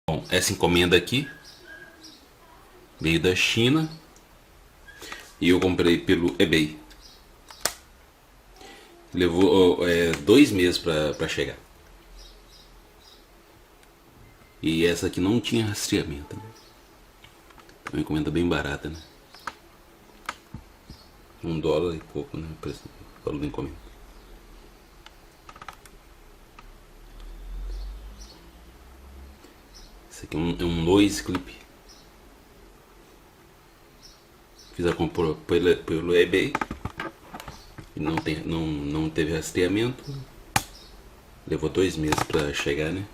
Bom, essa encomenda aqui veio da China e eu comprei pelo eBay. Levou 2 meses pra chegar. E essa aqui não tinha rastreamento, né? Uma encomenda bem barata, né? $1 e pouco, né? O preço do valor da encomenda. Esse aqui é um noise clip. Fiz a compra pelo eBay. E não teve rastreamento. Levou 2 meses pra chegar, né?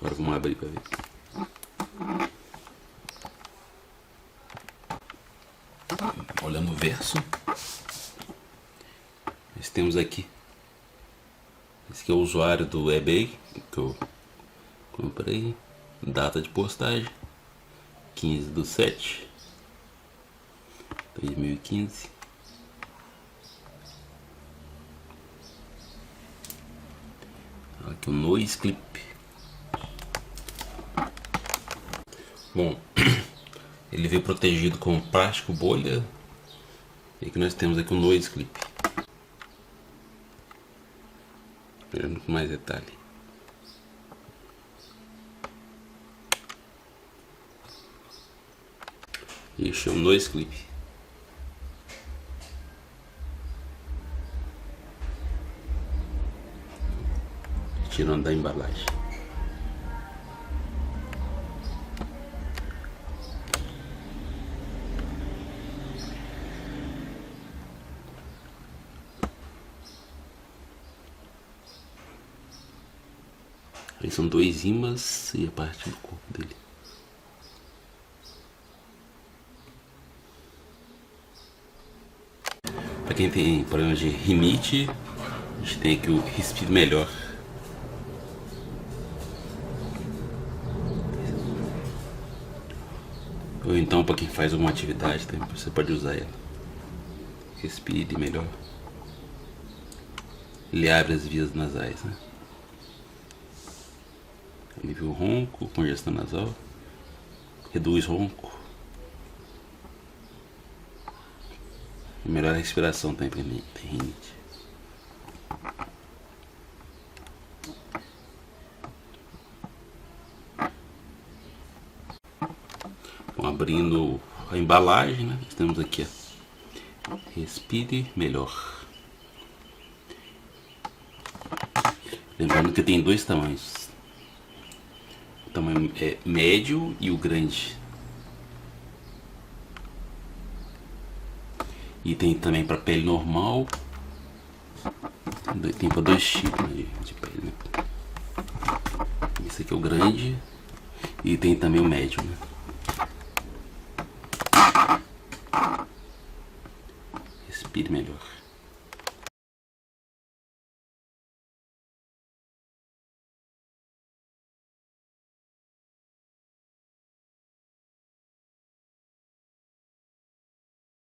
Agora vamos abrir para ver. Olhando o verso, nós temos aqui. Esse aqui é o usuário do eBay que eu comprei. Data de postagem 15/7/2015. Aqui o noise clip. Bom, ele veio protegido com plástico bolha. E aqui nós temos aqui o noise clip. Olhando com mais detalhe. Este é o noise clip. Tirando da embalagem. Aí são 2 ímãs e a parte do corpo dele. Para quem tem problema de rinite, a gente tem aqui o Respire Melhor. Ou então para quem faz alguma atividade também, você pode usar ela. Respire Melhor. Ele abre as vias nasais, né? Alivia o ronco, congestão nasal, reduz ronco, e melhora a respiração também para quem tem rinite. Bom, abrindo a embalagem, né? Temos aqui, ó, Respire Melhor. Lembrando que tem 2 tamanhos. O tamanho médio e o grande. E tem também para pele normal. Tem para 2 tipos, né, de pele, né? Esse aqui é o grande. E tem também o médio, né? Respire Melhor.